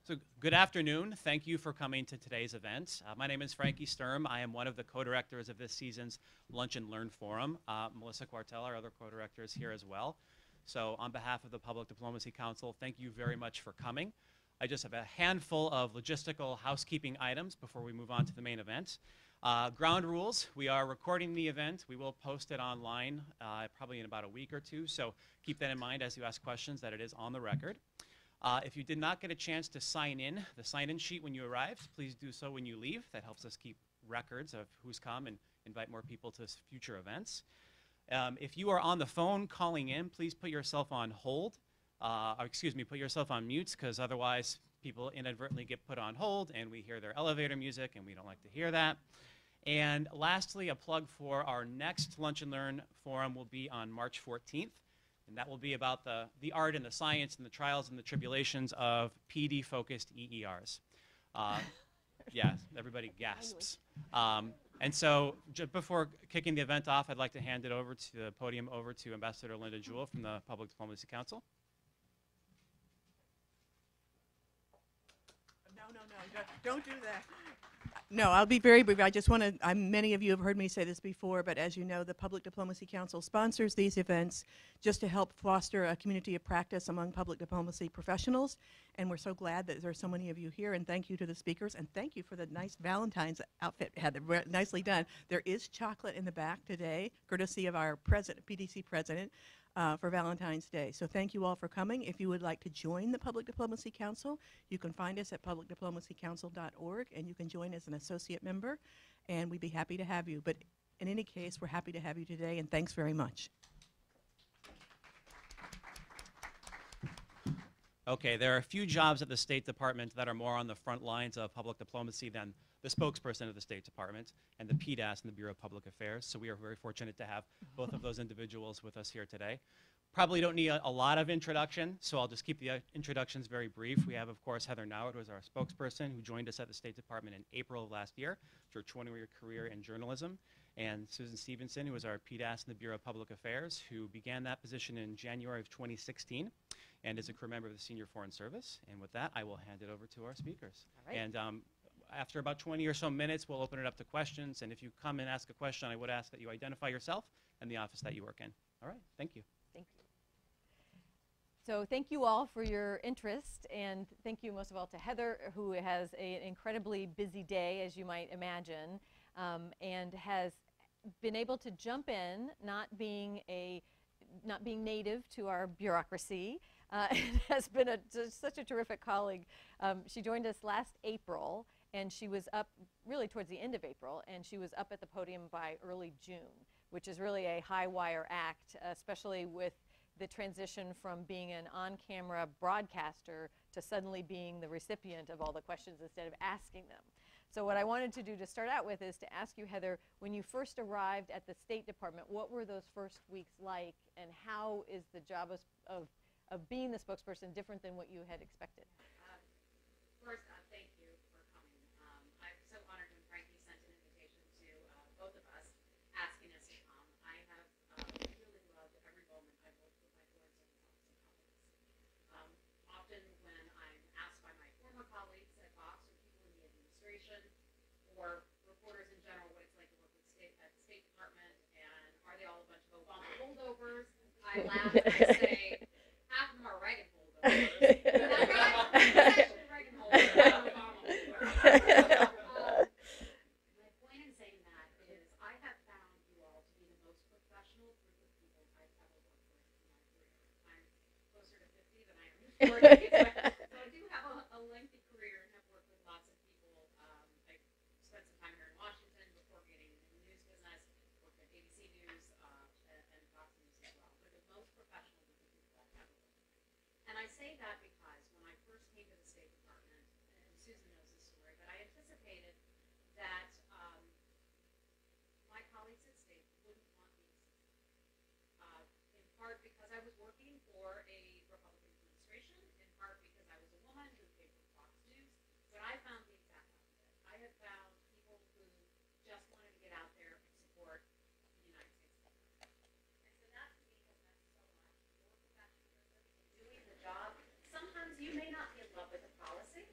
So good afternoon. Thank you for coming to today's event. My name is Frankie Sturm. I am one of the co-directors of this season's Lunch and Learn Forum. Melissa Quartel, our other co-director, is here as well. So on behalf of the Public Diplomacy Council, thank you very much for coming. I just have a handful of logistical housekeeping items before we move on to the main event. Ground rules, we are recording the event. We will post it online probably in about a week or two, so keep that in mind as you ask questions, that it is on the record. If you did not get a chance to sign in, the sign-in sheet when you arrived, please do so when you leave. That helps us keep records of who's come and invite more people to future events. If you are on the phone calling in, please put yourself on hold. Put yourself on mute, because otherwise people inadvertently get put on hold and we hear their elevator music and we don't like to hear that. And lastly, a plug for our next Lunch and Learn Forum will be on March 14th. And that will be about the art and the science and the trials and the tribulations of PD-focused EERs. Yeah, everybody gasps. And so just before kicking the event off, I'd like to hand it over to the podium over to Ambassador Linda Jewell from the Public Diplomacy Council. No, don't do that. No, I'll be very brief. I just want to, many of you have heard me say this before, but as you know, the Public Diplomacy Council sponsors these events just to help foster a community of practice among public diplomacy professionals. And we're so glad that there are so many of you here, and thank you to the speakers, and thank you for the nice Valentine's outfit, Heather, nicely done. There is chocolate in the back today, courtesy of our PDC president, for Valentine's Day. So thank you all for coming. If you would like to join the Public Diplomacy Council, you can find us at publicdiplomacycouncil.org, and you can join as an associate member, and we'd be happy to have you. But in any case, we're happy to have you today, and thanks very much. Okay, there are a few jobs at the State Department that are more on the front lines of public diplomacy than the spokesperson of the State Department and the PDAS and the Bureau of Public Affairs. So we are very fortunate to have both of those individuals with us here today. Probably don't need a lot of introduction, so I'll just keep the introductions very brief. We have, of course, Heather Nauert, who is our spokesperson, who joined us at the State Department in April of last year for a 20-year career in journalism. And Susan Stevenson, who is our PDAS in the Bureau of Public Affairs, who began that position in January of 2016 and is a career member of the Senior Foreign Service. And with that, I will hand it over to our speakers. All right. And after about 20 or so minutes, we'll open it up to questions. And if you come and ask a question, I would ask that you identify yourself and the office that you work in. All right, thank you. Thank you. So thank you all for your interest, and thank you most of all to Heather, who has an incredibly busy day, as you might imagine, and has been able to jump in, not being native to our bureaucracy, and has been such a terrific colleague. She joined us last April, and she was up really towards the end of April, and she was up at the podium by early June, which is really a high wire act, especially with the transition from being an on-camera broadcaster to suddenly being the recipient of all the questions instead of asking them. So what I wanted to do to start out with is to ask you, Heather, when you first arrived at the State Department, what were those first weeks like, and how is the job of being the spokesperson different than what you had expected? First, thank you for coming. I'm so honored when Frankie sent an invitation to both of us, asking us to come. I have really loved every moment I've worked with my foreign service office colleagues. Often when I'm asked by my former colleagues at Fox or people in the administration or reporters in general what it's like to work with at the State Department, and are they all a bunch of Obama holdovers, I laugh and I say, half of them are Reagan holdovers. My point in saying that is I have found you all to be the most professional group of people I've ever worked with in my career. I'm closer to 50 than I am to 40, so I do have a lengthy career and have worked with lots of people. I spent some time here in Washington before getting in the news business, worked at ABC News and Fox News as well. But the most professional group of people I've ever worked with. And I say that because when I first came to the State Department, and Susan knows this story, but I anticipated that my colleagues at State wouldn't want me to succeed. In part because I was working for a Republican administration, in part because I was a woman who came from Fox News, but I found the exact opposite. I have found people who just wanted to get out there and support the United States government. And so that to me has meant so much, your professionalism in doing the job. Sometimes you may not be in love with the policy,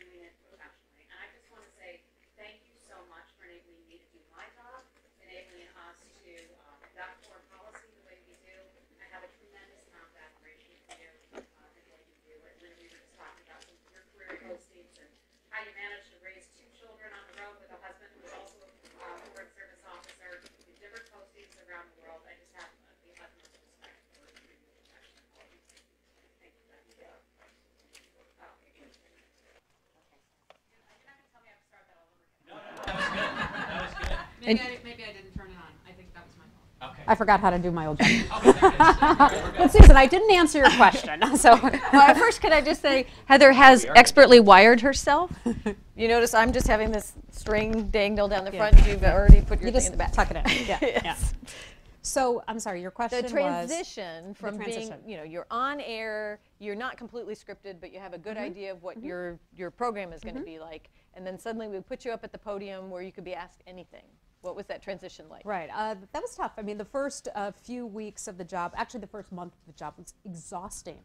doing it professionally. And I just want to say thank you so much for enabling me to do my job, enabling us to conduct foreign policy the way we do. I have a tremendous amount of admiration for you and what you do. And when we were just talking about some of your career postings and how you managed to raise 2 children on the road with a husband who was also a foreign service officer, in different postings around the world, I just have the utmost respect for your profession and all you do. Thank you, Becky. You're not going to tell me I have to start that all over again. No, that was good. That was good. Maybe I didn't turn it on. I think that was my fault. Okay. I forgot how to do my old job. Okay, there it is. But Susan, I didn't answer your question. So Well, first, could I just say, Heather has expertly wired herself. You notice I'm just having this string dangle down the front. You've already put your you thing just in the back. tuck it in. Yeah. Yes. Yeah. So I'm sorry, your question The was transition from being, transition. you know, you're on air, you're not completely scripted, but you have a good idea of what your program is going to be like, and then suddenly we put you up at the podium where you could be asked anything. What was that transition like? Right. That was tough. I mean, the first few weeks of the job, actually the first month of the job was exhausting.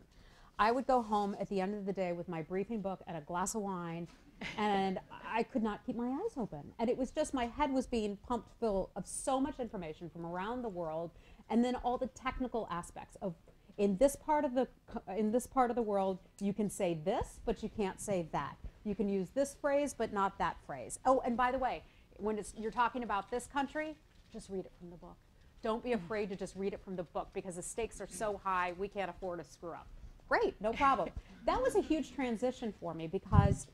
I would go home at the end of the day with my briefing book and a glass of wine, and I could not keep my eyes open. And it was just, my head was being pumped full of so much information from around the world, and then all the technical aspects of, in this part of the world, you can say this, but you can't say that. You can use this phrase, but not that phrase. Oh, and by the way, when you're talking about this country, just read it from the book. Don't be afraid to just read it from the book, because the stakes are so high, we can't afford to screw up. Great, no problem. That was a huge transition for me, because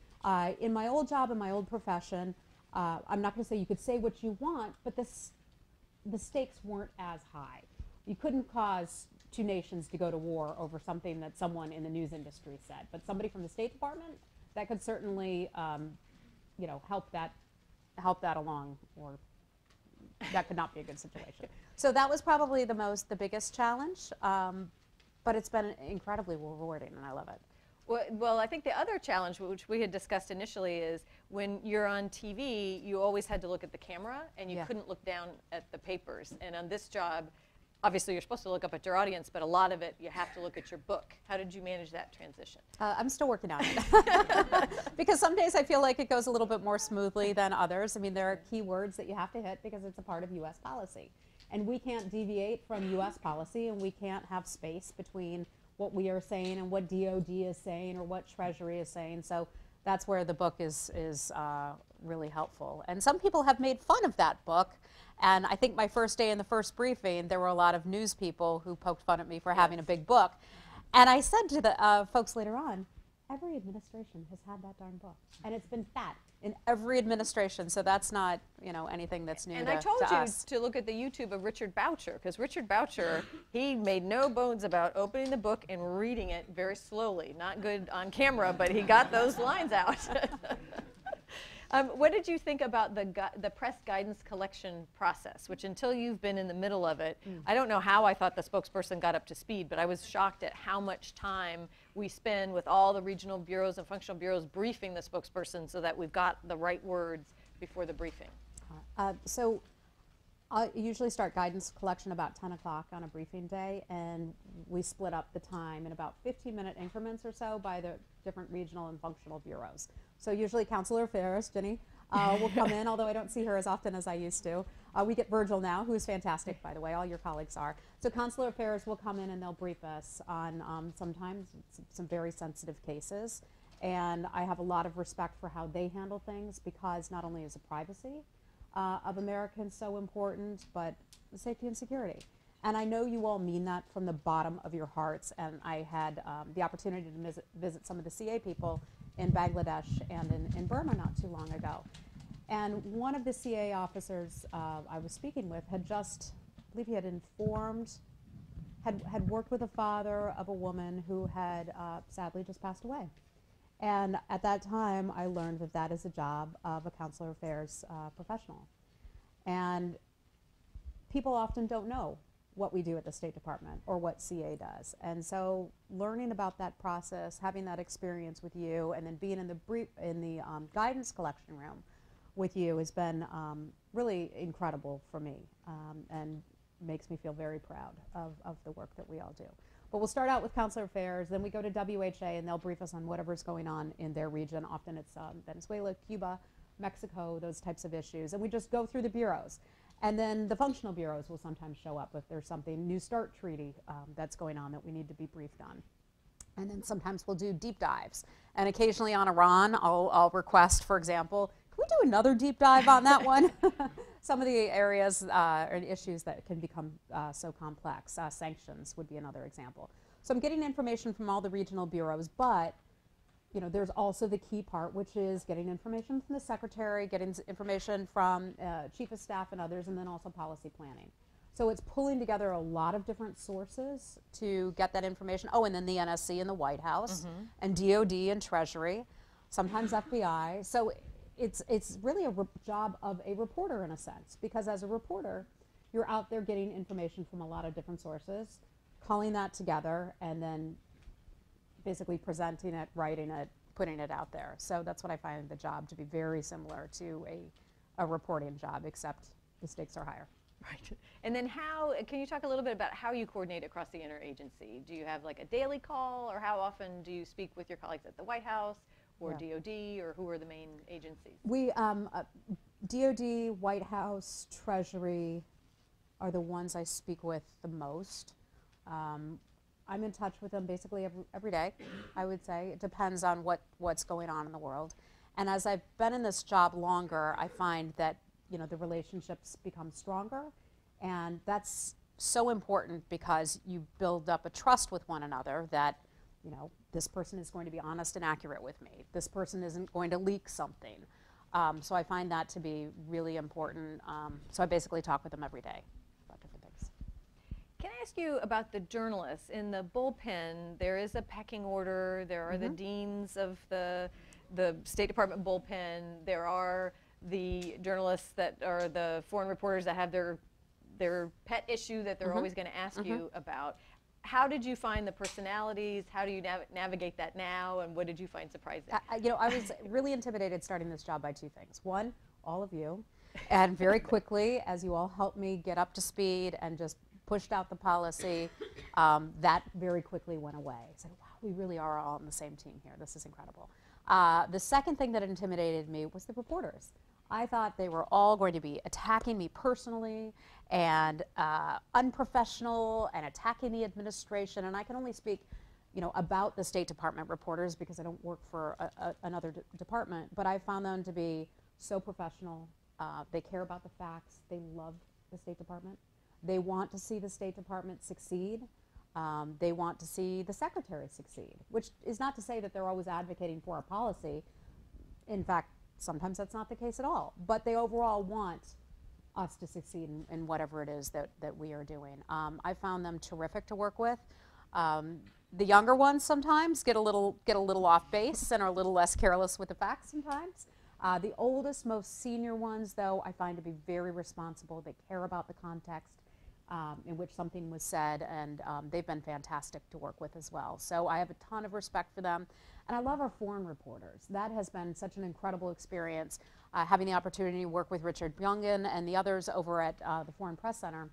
in my old job, in my old profession, I'm not going to say you could say what you want, but the stakes weren't as high. You couldn't cause 2 nations to go to war over something that someone in the news industry said, but somebody from the State Department, that could certainly you know, help that along, or that could not be a good situation. So that was probably the biggest challenge, but it's been incredibly rewarding, and I love it. Well, I think the other challenge, which we had discussed initially, is when you're on TV, you always had to look at the camera, and you couldn't look down at the papers. And on this job, obviously you're supposed to look up at your audience, but a lot of it, you have to look at your book. How did you manage that transition? I'm still working on it. Because some days I feel like it goes a little bit more smoothly than others. I mean, there are key words that you have to hit because it's a part of U.S. policy. And we can't deviate from U.S. policy, and we can't have space between what we are saying and what DOD is saying or what Treasury is saying. So that's where the book is really helpful. And some people have made fun of that book. And I think my first day in the first briefing, there were a lot of news people who poked fun at me for having a big book. And I said to the folks later on, every administration has had that darn book. And it's been fat in every administration. So that's not, you know, anything that's new And to I told you us. to look at the YouTube of Richard Boucher, because Richard Boucher, he made no bones about opening the book and reading it very slowly. Not good on camera, but he got those lines out. What did you think about the press guidance collection process, which until you've been in the middle of it, I don't know how I thought the spokesperson got up to speed, but I was shocked at how much time we spend with all the regional bureaus and functional bureaus briefing the spokesperson so that we've got the right words before the briefing. So I usually start guidance collection about 10 o'clock on a briefing day, and we split up the time in about 15-minute increments or so by the different regional and functional bureaus. So usually Consular Affairs, Jenny, will come in, although I don't see her as often as I used to. We get Virgil now, who's fantastic, by the way. All your colleagues are. So Consular Affairs will come in and they'll brief us on sometimes some very sensitive cases. And I have a lot of respect for how they handle things, because not only is the privacy of Americans so important, but the safety and security. And I know you all mean that from the bottom of your hearts. And I had the opportunity to visit some of the CA people in Bangladesh and in Burma not too long ago. And one of the CA officers I was speaking with had just, I believe he had informed, had worked with a father of a woman who had sadly just passed away. And at that time, I learned that that is a job of a Consular Affairs professional. And people often don't know what we do at the State Department or what CA does. And so learning about that process, having that experience with you, and then being in the guidance collection room with you has been really incredible for me. And makes me feel very proud of the work that we all do. But we'll start out with Consular Affairs, then we go to WHA, and they'll brief us on whatever's going on in their region. Often it's Venezuela, Cuba, Mexico, those types of issues. And we just go through the bureaus. And then the functional bureaus will sometimes show up if there's something, New START treaty that's going on that we need to be briefed on. And then sometimes we'll do deep dives. And occasionally on Iran, I'll request, for example, can we do another deep dive on that one? Some of the areas and issues that can become so complex. Sanctions would be another example. So I'm getting information from all the regional bureaus, but you know, there's also the key part, which is getting information from the secretary, getting information from chief of staff and others, and then also policy planning. So it's pulling together a lot of different sources to get that information. Oh, and then the NSC and the White House, and DOD and Treasury, sometimes FBI. So it's really a job of a reporter in a sense, because as a reporter, you're out there getting information from a lot of different sources, culling that together, and then basically presenting it, writing it, putting it out there. So that's what I find the job to be very similar to a reporting job, except the stakes are higher. Right. And then can you talk a little bit about how you coordinate across the interagency? Do you have like a daily call, or how often do you speak with your colleagues at the White House or DOD, or who are the main agencies? We, DOD, White House, Treasury are the ones I speak with the most. I'm in touch with them basically every day, I would say. It depends on what's going on in the world. And as I've been in this job longer, I find that, you know, the relationships become stronger, and that's so important because you build up a trust with one another that, you know, this person is going to be honest and accurate with me. This person isn't going to leak something. So I find that to be really important. So I basically talk with them every day about different things. Can I ask you about the journalists? In the bullpen, there is a pecking order. There are the deans of the State Department bullpen. There are the journalists that are the foreign reporters that have their pet issue that they're always going to ask you about. How did you find the personalities? How do you navigate that now? And what did you find surprising? You know, I was really intimidated starting this job by two things. One, all of you, and very quickly, as you all helped me get up to speed and just pushed out the policy, that very quickly went away. I said, wow, we really are all on the same team here. This is incredible. The second thing that intimidated me was the reporters. I thought they were all going to be attacking me personally and unprofessional and attacking the administration. And I can only speak, you know, about the State Department reporters because I don't work for another department. But I found them to be so professional. They care about the facts. They love the State Department. They want to see the State Department succeed. They want to see the secretary succeed, which is not to say that they're always advocating for a policy. In fact, sometimes that's not the case at all. But they overall want us to succeed in whatever it is that we are doing. I found them terrific to work with. The younger ones sometimes get a little off base and are a little less careless with the facts sometimes. The oldest, most senior ones, though, I find to be very responsible. They care about the context in which something was said, and they've been fantastic to work with as well. So I have a ton of respect for them. And I love our foreign reporters. That has been such an incredible experience, having the opportunity to work with Richard Byungen and the others over at the Foreign Press Center.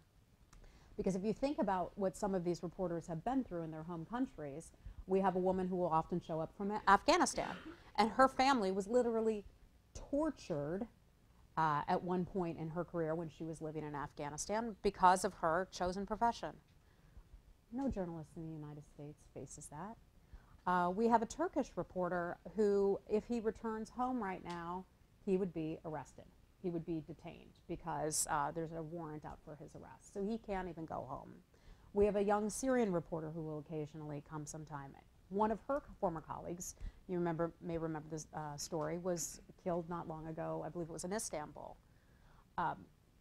Because if you think about what some of these reporters have been through in their home countries, we have a woman who will often show up from Afghanistan. And her family was literally tortured at one point in her career when she was living in Afghanistan because of her chosen profession. No journalist in the United States faces that. We have a Turkish reporter who, if he returns home right now, he would be arrested. He would be detained because there's a warrant out for his arrest. So he can't even go home. We have a young Syrian reporter who will occasionally come sometime. One of her former colleagues, you may remember this story, was killed not long ago. I believe it was in Istanbul.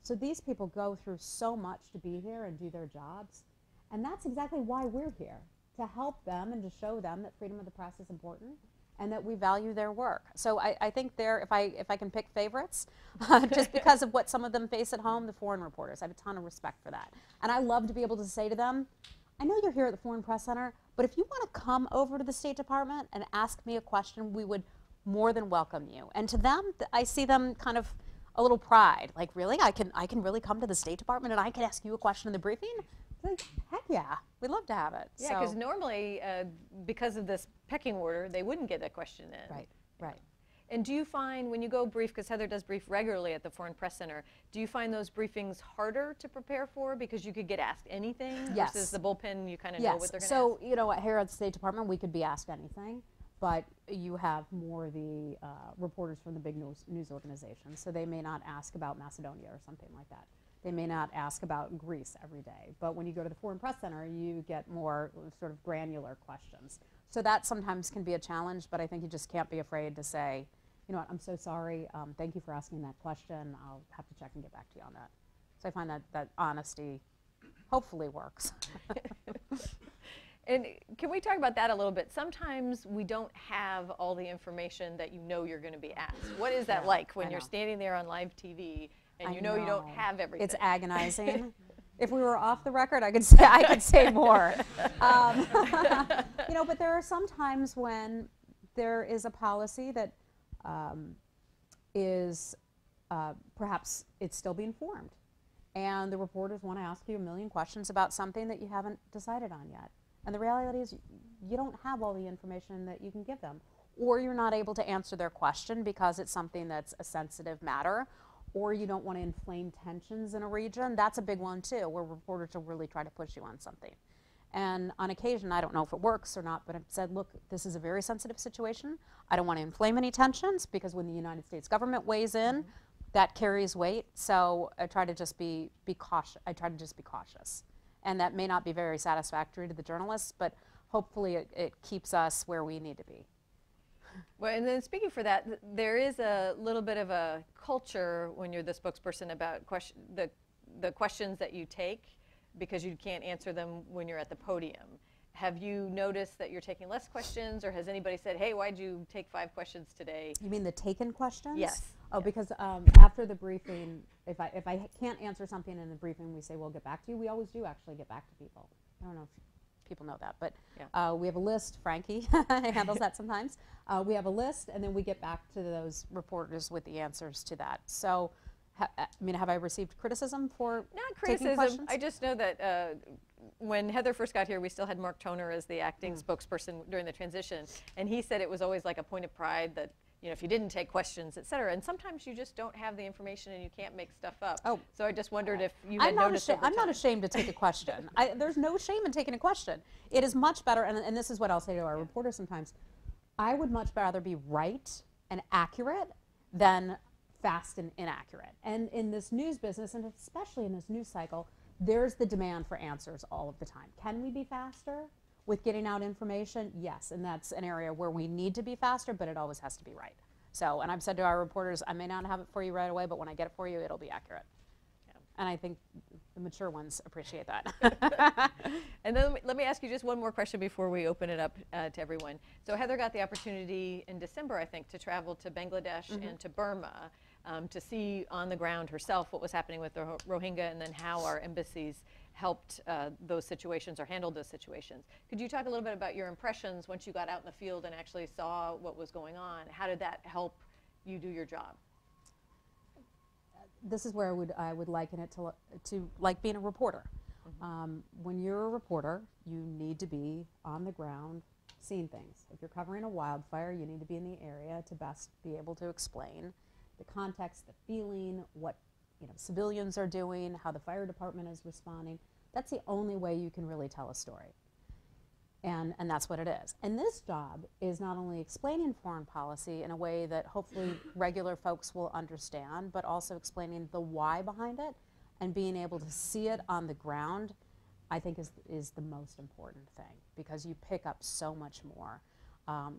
So these people go through so much to be here and do their jobs. And that's exactly why we're here, to help them and to show them that freedom of the press is important and that we value their work. So I think if I can pick favorites, just because of what some of them face at home, the foreign reporters, I have a ton of respect for that. And I love to be able to say to them, I know you're here at the Foreign Press Center, but if you want to come over to the State Department and ask me a question, we would more than welcome you. And to them, I see them kind of a little pride. Like, really? I can really come to the State Department and I can ask you a question in the briefing? Like, heck yeah, we'd love to have it. Yeah, because normally, because of this pecking order, they wouldn't get a question in. Right, right. And do you find when you go brief, because Heather does brief regularly at the Foreign Press Center, do you find those briefings harder to prepare for because you could get asked anything Yes. versus the bullpen, you kind of know what they're going to ask? So, you know, here at the State Department, we could be asked anything, but you have more the reporters from the big news organizations, so they may not ask about Macedonia or something like that. They may not ask about Greece every day, but when you go to the Foreign Press Center, you get more sort of granular questions. So that sometimes can be a challenge, but I think you just can't be afraid to say, you know what, I'm so sorry, thank you for asking that question, I'll have to check and get back to you on that. So I find that honesty hopefully works. And can we talk about that a little bit? Sometimes we don't have all the information that you know you're going to be asked. What is that like when you're standing there on live TV and you know you don't have everything? It's agonizing. If we were off the record, I could say more. You know, but there are some times when there is a policy that is perhaps it's still being formed, and the reporters want to ask you a million questions about something that you haven't decided on yet. And the reality is you don't have all the information that you can give them, or you're not able to answer their question because it's something that's a sensitive matter, or you don't want to inflame tensions in a region. That's a big one too, where reporters will really try to push you on something. And on occasion, I don't know if it works or not, but I've said, look, this is a very sensitive situation. I don't want to inflame any tensions, because when the United States government weighs in, that carries weight. So I try to just be cautious. And that may not be very satisfactory to the journalists, but hopefully it keeps us where we need to be. Well, and then speaking for that, there is a little bit of a culture when you're the spokesperson about the questions that you take, because you can't answer them when you're at the podium. Have you noticed that you're taking less questions, or has anybody said, hey, why'd you take 5 questions today? You mean the taken questions? Yes. Oh, yes. Because after the briefing, if I can't answer something in the briefing, we say we'll get back to you. We always do actually get back to people. I don't know if people know that, but yeah. We have a list. Frankie handles that sometimes. We have a list, and then we get back to those reporters with the answers to that. So, I mean, have I received criticism for Not criticism. I just know that when Heather first got here, we still had Mark Toner as the acting spokesperson during the transition, and he said it was always like a point of pride that, you know, if you didn't take questions, et cetera, and sometimes you just don't have the information and you can't make stuff up. Oh. So I just wondered if you had noticed over time. I'm not ashamed to take a question. There's no shame in taking a question. It is much better, and this is what I'll say to our reporters sometimes, I would much rather be right and accurate than fast and inaccurate. And in this news business, and especially in this news cycle, there's the demand for answers all of the time. Can we be faster with getting out information? Yes, and that's an area where we need to be faster, but it always has to be right. So, and I've said to our reporters, I may not have it for you right away, but when I get it for you, it'll be accurate. Yeah. And I think the mature ones appreciate that. And then let me ask you just one more question before we open it up to everyone. So Heather got the opportunity in December, I think, to travel to Bangladesh and to Burma. To see on the ground herself what was happening with the Rohingya, and then how our embassies helped those situations or handled those situations. Could you talk a little bit about your impressions once you got out in the field and actually saw what was going on? How did that help you do your job? This is where I would liken it to like being a reporter. When you're a reporter, you need to be on the ground seeing things. If you're covering a wildfire, you need to be in the area to best be able to explain the context, the feeling, what civilians are doing, how the fire department is responding. That's the only way you can really tell a story. And that's what it is. And this job is not only explaining foreign policy in a way that hopefully regular folks will understand, but also explaining the why behind it, and being able to see it on the ground, I think is the most important thing, because you pick up so much more.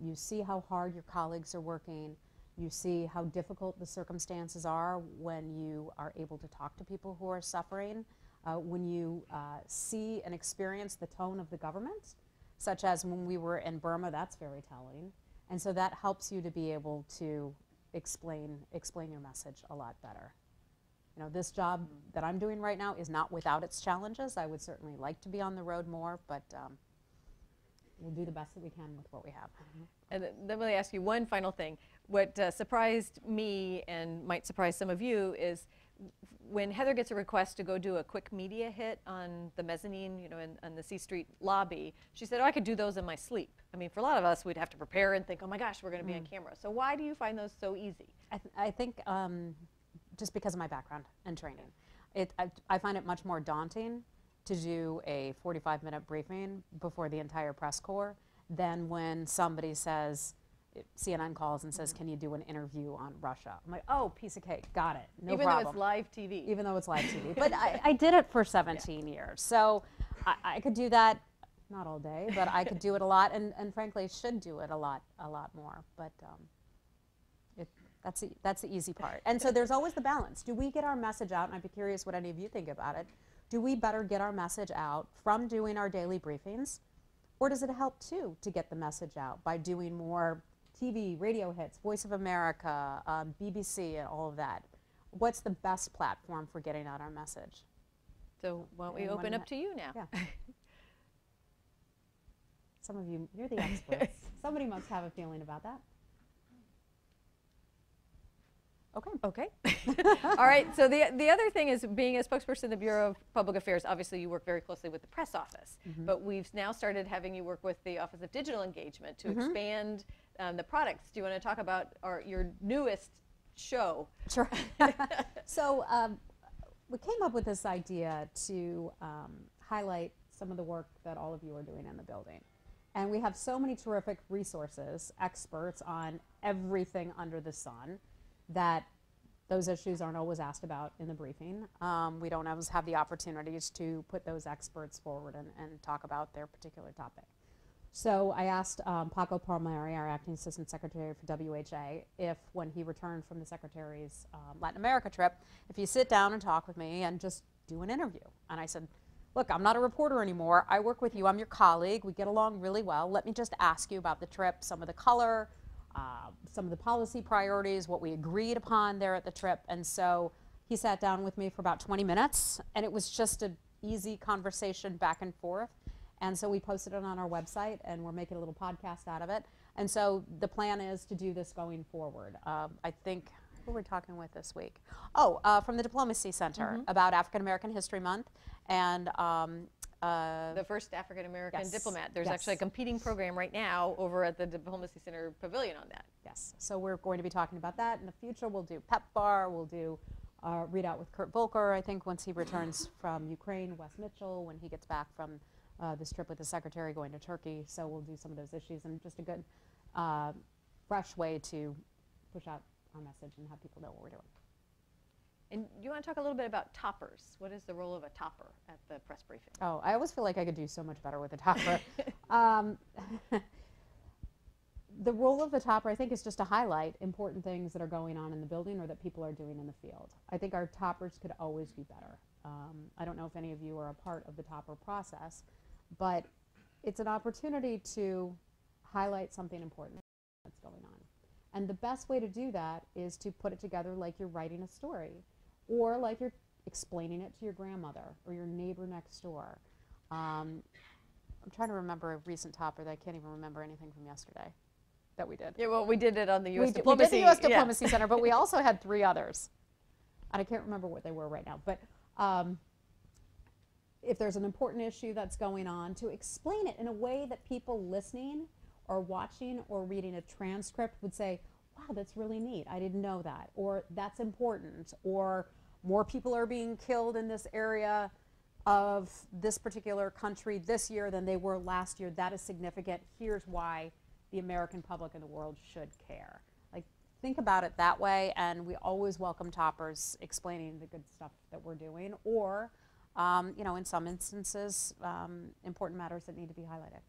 You see how hard your colleagues are working. You see how difficult the circumstances are when you are able to talk to people who are suffering. When you see and experience the tone of the government, such as when we were in Burma, that's very telling. And so that helps you to be able to explain your message a lot better. You know, this job that I'm doing right now is not without its challenges. I would certainly like to be on the road more, but we'll do the best that we can with what we have. And then let me ask you one final thing. What surprised me and might surprise some of you is when Heather gets a request to go do a quick media hit on the mezzanine, you know, in the C Street lobby, she said, oh, I could do those in my sleep. I mean, for a lot of us, we'd have to prepare and think, oh my gosh, we're going to be on camera. So why do you find those so easy? I think just because of my background and training. I find it much more daunting to do a 45-minute briefing before the entire press corps than when somebody says, CNN calls and says, can you do an interview on Russia? I'm like, oh, piece of cake, got it, no problem. Even though it's live TV. Even though it's live TV. But I did it for 17 years. So I could do that, not all day, but I could do it a lot, and frankly, should do it a lot more. But that's the easy part. And so there's always the balance. Do we get our message out? And I'd be curious what any of you think about it. Do we better get our message out from doing our daily briefings? Or does it help, too, to get the message out by doing more TV, radio hits, Voice of America, BBC, and all of that? What's the best platform for getting out our message? So why don't we open up to you now? Yeah. Some of you, you're the experts. Somebody must have a feeling about that. Okay. All right. So the other thing is, being a spokesperson in the Bureau of Public Affairs, obviously you work very closely with the press office, but we've now started having you work with the Office of Digital Engagement to expand the products. Do you want to talk about your newest show? Sure. So we came up with this idea to highlight some of the work that all of you are doing in the building. And we have so many terrific resources, experts on everything under the sun, that those issues aren't always asked about in the briefing. We don't always have the opportunities to put those experts forward and talk about their particular topic. So I asked Paco Palmieri, our acting assistant secretary for WHA, if when he returned from the secretary's Latin America trip, if you sit down and talk with me and just do an interview. And I said, look, I'm not a reporter anymore. I work with you. I'm your colleague. We get along really well. Let me just ask you about the trip, some of the color, some of the policy priorities, what we agreed upon there at the trip. And so he sat down with me for about 20 minutes, and it was just an easy conversation back and forth. And so we posted it on our website, and we're making a little podcast out of it. And so the plan is to do this going forward. I think, who we're talking with this week? Oh, from the Diplomacy Center about African American History Month. And the first African American diplomat. There's actually a competing program right now over at the Diplomacy Center Pavilion on that. Yes, so we're going to be talking about that in the future. We'll do PEPFAR, we'll do readout with Kurt Volker, I think, once he returns from Ukraine, Wes Mitchell, when he gets back from this trip with the secretary going to Turkey. So we'll do some of those issues, and just a good, fresh way to push out our message and have people know what we're doing. And you want to talk a little bit about toppers? What is the role of a topper at the press briefing? Oh, I always feel like I could do so much better with a topper. The role of the topper, I think, is just to highlight important things that are going on in the building or that people are doing in the field. I think our toppers could always be better. I don't know if any of you are a part of the topper process, but it's an opportunity to highlight something important that's going on. And the best way to do that is to put it together like you're writing a story, or like you're explaining it to your grandmother or your neighbor next door. I'm trying to remember a recent topper that I can't even remember anything from yesterday that we did. Yeah, well, we did it on the U.S. We did the U.S. Diplomacy Center, but we also had 3 others. And I can't remember what they were right now. But if there's an important issue that's going on, to explain it in a way that people listening or watching or reading a transcript would say, wow, that's really neat. I didn't know that. Or that's important. Or more people are being killed in this area of this particular country this year than they were last year. That is significant. Here's why the American public and the world should care. Like, think about it that way, and we always welcome toppers explaining the good stuff that we're doing, or, you know, in some instances, important matters that need to be highlighted.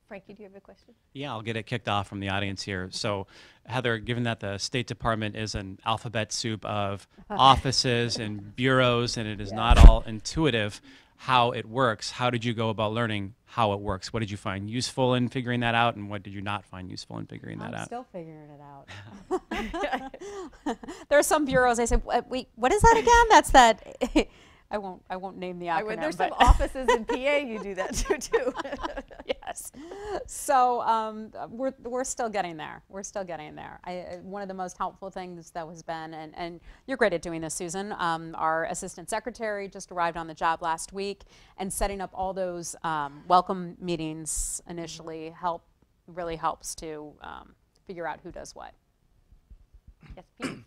Frankie, do you have a question? Yeah, I'll get it kicked off from the audience here. So, Heather, given that the State Department is an alphabet soup of offices and bureaus, and it is not all intuitive how it works, how did you go about learning how it works? What did you find useful in figuring that out, and what did you not find useful in figuring that out? I'm still figuring it out. There are some bureaus, I say, wait, what is that again? That's that. I won't name the acronym. There's some offices in PA you do that too. Yes. this. So we're still getting there. We're still getting there. One of the most helpful things that has been, and you're great at doing this, Susan, our assistant secretary just arrived on the job last week, and setting up all those welcome meetings initially really helps to figure out who does what. Yes, Pete.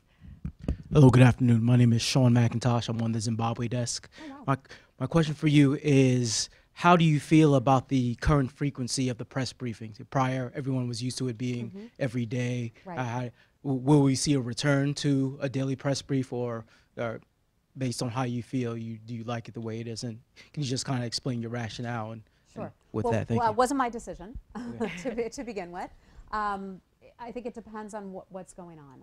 Hello, good afternoon. My name is Sean McIntosh. I'm on the Zimbabwe desk. Oh, wow. My question for you is, how do you feel about the current frequency of the press briefings? Prior, everyone was used to it being every day. Right. Will we see a return to a daily press brief, or based on how you feel, do you like it the way it is? And can you just kind of explain your rationale and Sure. with well, that? Thank well, you. it wasn't my decision to begin with. I think it depends on what's going on.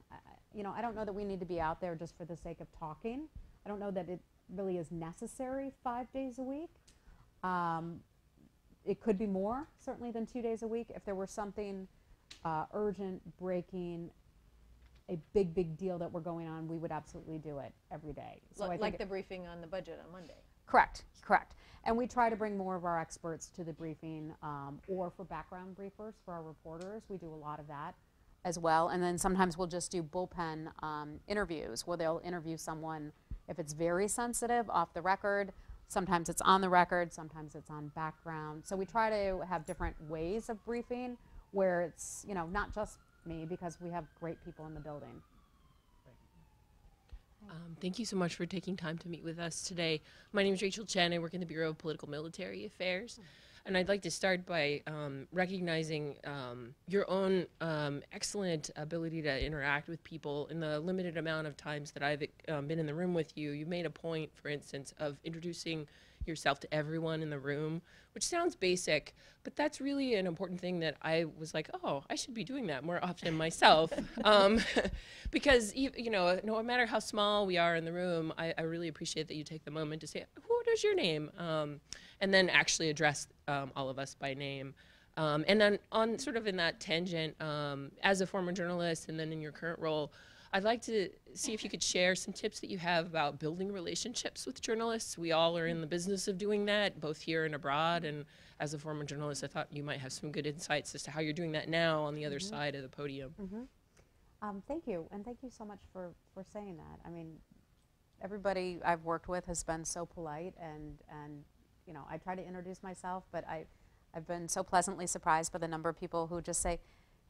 I don't know that we need to be out there just for the sake of talking. I don't know that it really is necessary 5 days a week. It could be more, certainly, than 2 days a week. If there were something urgent, breaking, a big deal that we're going on, we would absolutely do it every day. So I think Like the briefing on the budget on Monday. Correct. And we try to bring more of our experts to the briefing, or for background briefers for our reporters. We do a lot of that as well. And then sometimes we'll just do bullpen interviews where they'll interview someone if it's very sensitive, off the record. Sometimes it's on the record, sometimes it's on background. So we try to have different ways of briefing where it's, not just me, because we have great people in the building. Thank you so much for taking time to meet with us today. My name is Rachel Chen. I work in the Bureau of Political Military Affairs. And I'd like to start by recognizing your own excellent ability to interact with people. In the limited amount of times that I've been in the room with you, you made a point, for instance, of introducing yourself to everyone in the room, which sounds basic, but that's really an important thing that I was like, oh, I should be doing that more often myself. Because, no matter how small we are in the room, I really appreciate that you take the moment to say, what is your name? And then actually address all of us by name. And then on sort of in that tangent, as a former journalist and then in your current role, I'd like to see if you could share some tips that you have about building relationships with journalists. We all are in the business of doing that, both here and abroad. And as a former journalist, I thought you might have some good insights as to how you're doing that now on the other side of the podium. Thank you, and thank you so much for saying that. I mean, everybody I've worked with has been so polite, and I try to introduce myself, but I've been so pleasantly surprised by the number of people who just say,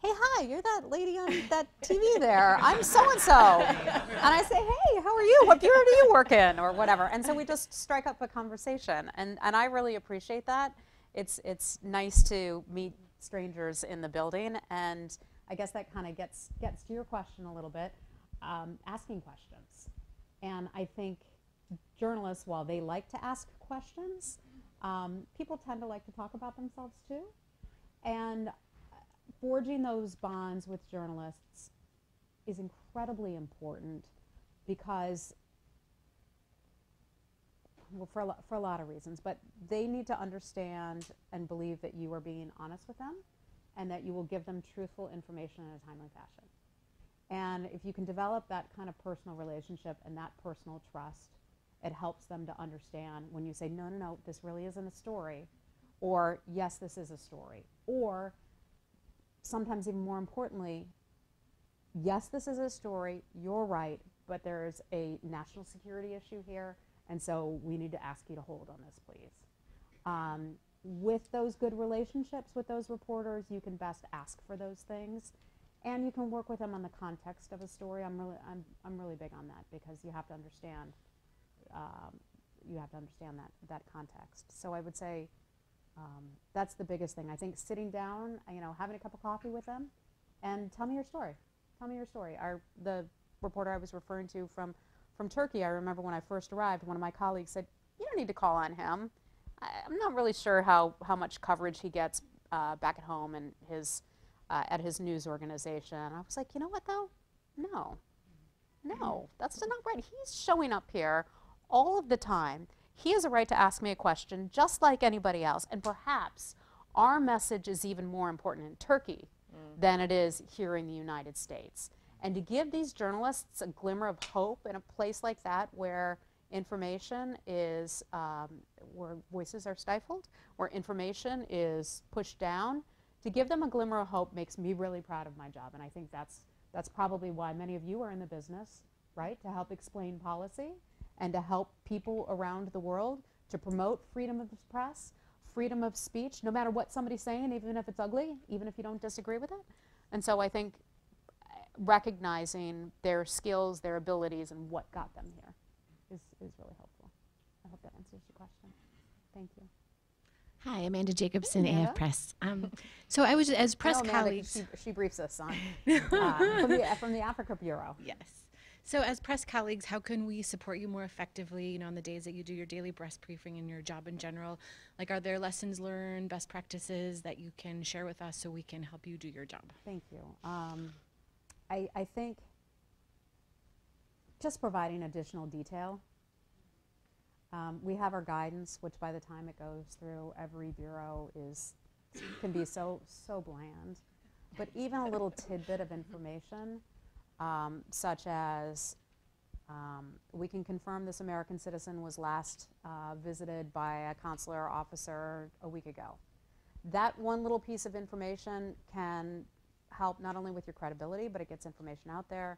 hey, hi, you're that lady on that TV there. I'm so-and-so. And I say, hey, how are you? What bureau do you work in? Or whatever. And so we just strike up a conversation. And I really appreciate that. It's nice to meet strangers in the building. And I guess that kind of gets to your question a little bit, asking questions. And I think journalists, while they like to ask questions, people tend to like to talk about themselves too. And forging those bonds with journalists is incredibly important because, well, for a lot of reasons, but they need to understand and believe that you are being honest with them and that you will give them truthful information in a timely fashion. And if you can develop that kind of personal relationship and that personal trust, it helps them to understand when you say, no, this really isn't a story, or yes, this is a story, or sometimes even more importantly, yes, this is a story, you're right, but there's a national security issue here, and so we need to ask you to hold on this, please. With those good relationships with those reporters, you can best ask for those things, and you can work with them on the context of a story. I'm really big on that because you have to understand that context. So I would say that's the biggest thing. I think sitting down, having a cup of coffee with them, and tell me your story. Tell me your story. The reporter I was referring to from Turkey, I remember when I first arrived, one of my colleagues said, "You don't need to call on him. I'm not really sure how much coverage he gets back at home and at his news organization." I was like, you know what though? No, that's not right. He's showing up here all of the time. He has a right to ask me a question just like anybody else, and perhaps our message is even more important in Turkey than it is here in the United States. And to give these journalists a glimmer of hope in a place like that where information is where voices are stifled, where information is pushed down. To give them a glimmer of hope makes me really proud of my job, and I think that's probably why many of you are in the business, right? To help explain policy and to help people around the world to promote freedom of the press, freedom of speech, no matter what somebody's saying, even if it's ugly, even if you don't disagree with it. And so I think recognizing their skills, their abilities, and what got them here is really helpful. I hope that answers your question. Thank you. Hi, Amanda Jacobson, Hey, Amanda. AF Press. So I was, as press I know Amanda, colleagues. she briefs us on from the Africa Bureau. Yes. So as press colleagues, how can we support you more effectively, you know, on the days that you do your daily press briefing and your job in general? Like, are there lessons learned, best practices that you can share with us so we can help you do your job? Thank you. I think just providing additional detail. We have our guidance, which by the time it goes through every bureau can be so bland. But even a little tidbit of information, such as we can confirm this American citizen was last visited by a consular officer a week ago. That one little piece of information can help not only with your credibility, but it gets information out there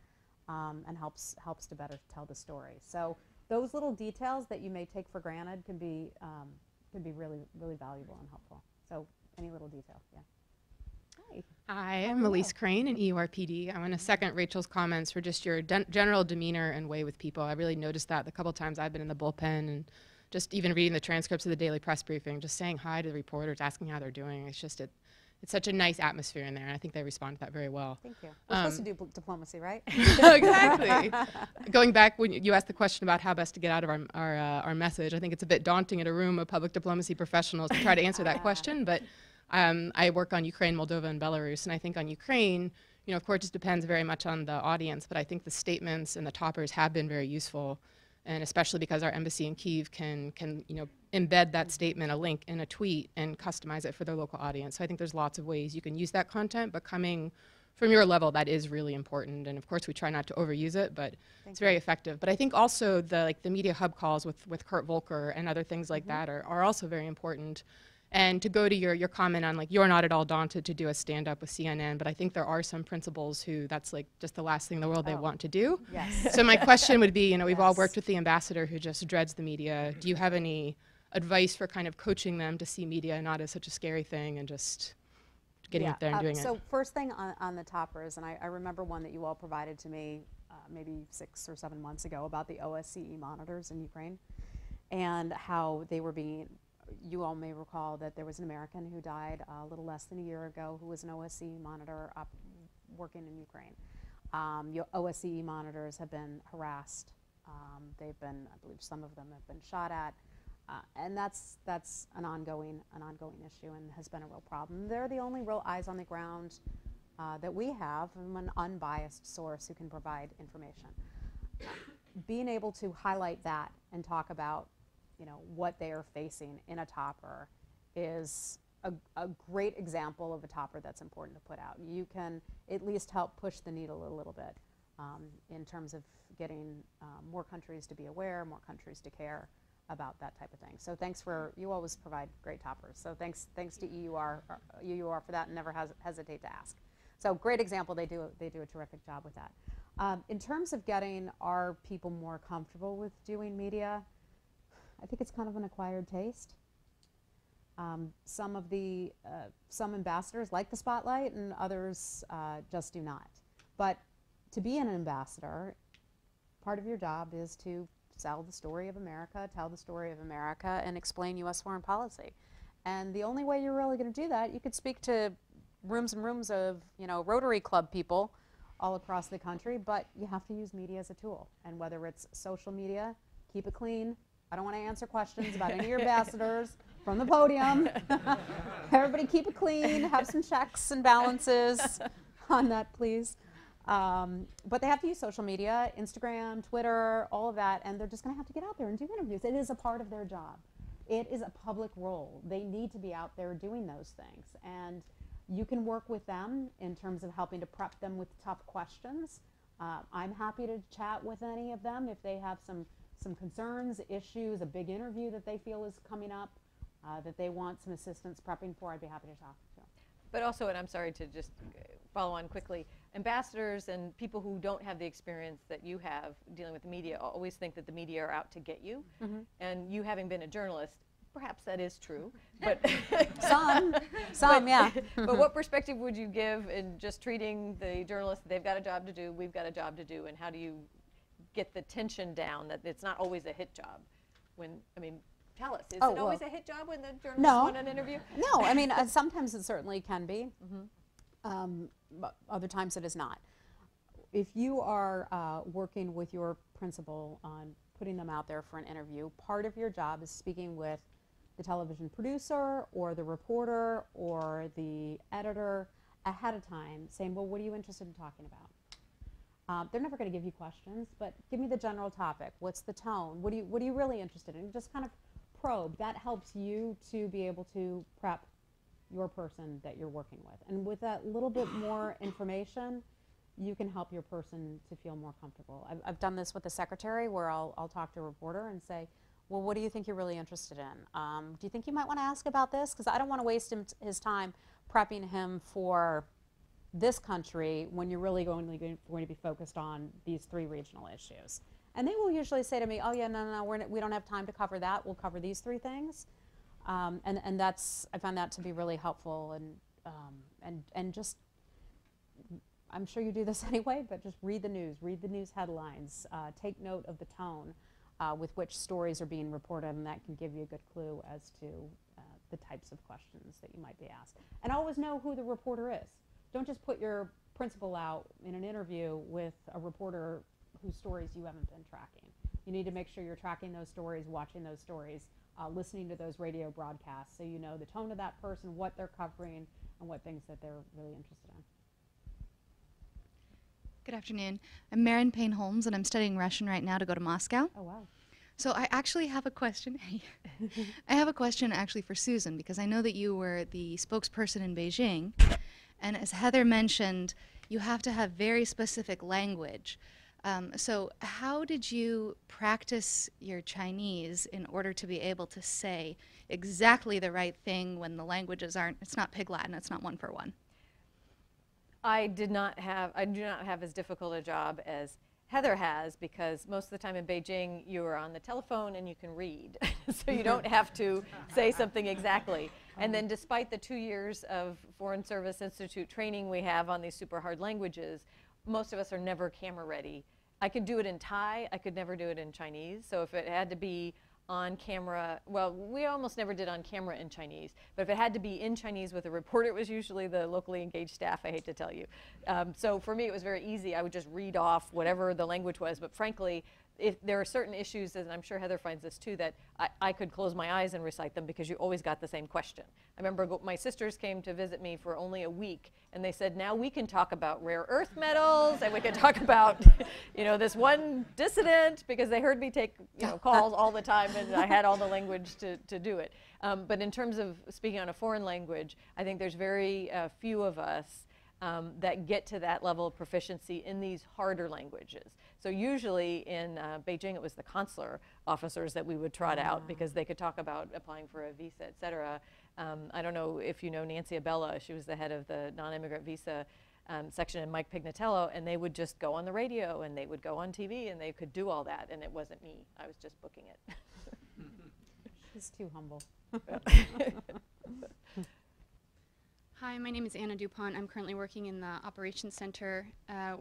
and helps to better tell the story. So those little details that you may take for granted can be really, really valuable and helpful. So any little detail, yeah. Hi, I'm Elise Crane in EURPD. I want to second Rachel's comments for just your general demeanor and way with people. I really noticed that the couple times I've been in the bullpen and just even reading the transcripts of the daily press briefing, just saying hi to the reporters, asking how they're doing. It's just, it's such a nice atmosphere in there, and I think they respond to that very well. Thank you. We're supposed to do diplomacy, right? Exactly. Going back when you asked the question about how best to get out of our message, I think it's a bit daunting in a room of public diplomacy professionals to try to answer that question, but I work on Ukraine, Moldova, and Belarus, and I think on Ukraine, you know, of course, it just depends very much on the audience, but I think the statements and the toppers have been very useful, and especially because our embassy in Kyiv can you know, embed that statement, a link in a tweet, and customize it for their local audience. So I think there's lots of ways you can use that content, but coming from your level, that is really important. And of course, we try not to overuse it, but it's very effective. But I think also the media hub calls with Kurt Volker and other things like that are also very important. And to go to your comment on, like, you're not at all daunted to do a stand-up with CNN, but I think there are some principals who that's like just the last thing in the world they want to do. Yes. So my question would be, you know, we've all worked with the ambassador who just dreads the media. Do you have any advice for kind of coaching them to see media not as such a scary thing and just getting up there and doing it? So first thing on the toppers, and I remember one that you all provided to me maybe 6 or 7 months ago about the OSCE monitors in Ukraine and how they were being, you all may recall that there was an American who died a little less than a year ago who was an OSCE monitor working in Ukraine. OSCE monitors have been harassed. They've been, I believe some of them have been shot at. And that's an ongoing issue and has been a real problem. They're the only real eyes on the ground that we have from an unbiased source who can provide information. Being able to highlight that and talk about, you know, what they are facing in a topper is a great example of a topper that's important to put out. You can at least help push the needle a little bit in terms of getting more countries to be aware, more countries to care about that type of thing. So thanks for, you always provide great toppers. So thanks to EUR for that, and never hesitate to ask. So great example, they do a terrific job with that. In terms of getting our people more comfortable with doing media, I think it's kind of an acquired taste. Some ambassadors like the spotlight and others just do not. But to be an ambassador, part of your job is to sell the story of America, tell the story of America, and explain U.S. foreign policy. And the only way you're really going to do that, you could speak to rooms and rooms of, you know, Rotary Club people all across the country, but you have to use media as a tool. And whether it's social media, keep it clean. I don't want to answer questions about any of your ambassadors from the podium. Everybody keep it clean, have some checks and balances on that, please. But they have to use social media, Instagram, Twitter, all of that, and they're just going to have to get out there and do interviews. It is a part of their job. It is a public role. They need to be out there doing those things. And you can work with them in terms of helping to prep them with tough questions. I'm happy to chat with any of them if they have some some concerns, issues, a big interview that they feel is coming up, that they want some assistance prepping for, I'd be happy to talk to. But also, and I'm sorry to just follow on quickly, ambassadors and people who don't have the experience that you have dealing with the media always think that the media are out to get you. And you having been a journalist, perhaps that is true. But some, yeah. But what perspective would you give in just treating the journalists, they've got a job to do, we've got a job to do, and how do you get the tension down that it's not always a hit job? When, I mean, tell us, is it always a hit job when the journalists want an interview? No, I mean, sometimes it certainly can be. But other times it is not. If you are working with your principal on putting them out there for an interview, part of your job is speaking with the television producer or the reporter or the editor ahead of time, saying, well, what are you interested in talking about? They're never going to give you questions, but give me the general topic. What's the tone? What are you really interested in? Just kind of probe. That helps you to be able to prep your person that you're working with. And with that little bit more information, you can help your person to feel more comfortable. I've done this with the secretary where I'll talk to a reporter and say, well, what do you think you're really interested in? Do you think you might want to ask about this? Because I don't want to waste his time prepping him for this country when you're really going to be focused on these 3 regional issues. And they will usually say to me, oh yeah, no, we don't have time to cover that. We'll cover these 3 things. And that's, I found that to be really helpful, and just, I'm sure you do this anyway, but just read the news headlines, take note of the tone with which stories are being reported, and that can give you a good clue as to the types of questions that you might be asked. And always know who the reporter is. Don't just put your principal out in an interview with a reporter whose stories you haven't been tracking. You need to make sure you're tracking those stories, watching those stories, listening to those radio broadcasts, so you know the tone of that person, what they're covering, and what things that they're really interested in. Good afternoon. I'm Marin Payne-Holmes, and I'm studying Russian right now to go to Moscow. Oh, wow. So I actually have a question. I have a question actually for Susan, because I know that you were the spokesperson in Beijing, and as Heather mentioned, you have to have very specific language. So how did you practice your Chinese in order to be able to say exactly the right thing when the languages aren't, it's not Pig Latin, it's not 1 for 1? I do not have as difficult a job as Heather has, because most of the time in Beijing you are on the telephone and you can read. So you don't have to say something exactly. And then despite the 2 years of Foreign Service Institute training we have on these super hard languages, most of us are never camera ready. I could do it in Thai, I could never do it in Chinese. So if it had to be on camera, well, we almost never did on camera in Chinese, but if it had to be in Chinese with a reporter, it was usually the locally engaged staff, I hate to tell you. So for me, it was very easy. I would just read off whatever the language was, but frankly, if there are certain issues, and I'm sure Heather finds this too, that I could close my eyes and recite them because you always got the same question. I remember my sisters came to visit me for only a week, and they said, now we can talk about rare earth metals, and we can talk about, you know, this one dissident, because they heard me take, you know, calls all the time, and I had all the language to do it. But in terms of speaking on a foreign language, I think there's very few of us that get to that level of proficiency in these harder languages. So usually in Beijing, it was the consular officers that we would trot out because they could talk about applying for a visa, et cetera. I don't know if you know Nancy Abella. She was the head of the non-immigrant visa section, and Mike Pignatello, and they would just go on the radio and they would go on TV and they could do all that, and it wasn't me. I was just booking it. She's too humble. Hi, my name is Anna DuPont. I'm currently working in the Operations Center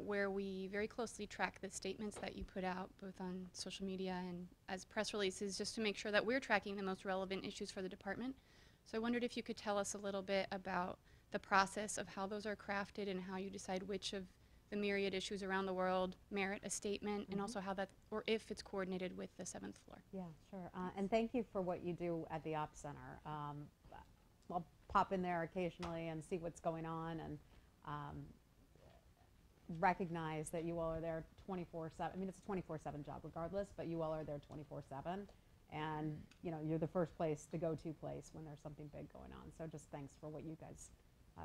where we very closely track the statements that you put out both on social media and as press releases, just to make sure that we're tracking the most relevant issues for the department. So I wondered if you could tell us a little bit about the process of how those are crafted and how you decide which of the myriad issues around the world merit a statement, and also how that, or if it's coordinated with the 7th floor. Yeah, sure. And thank you for what you do at the Ops Center. I'll pop in there occasionally and see what's going on, and recognize that you all are there 24/7. I mean, it's a 24/7 job regardless, but you all are there 24/7. And you know, you're the first place, the go-to place when there's something big going on. So just thanks for what you guys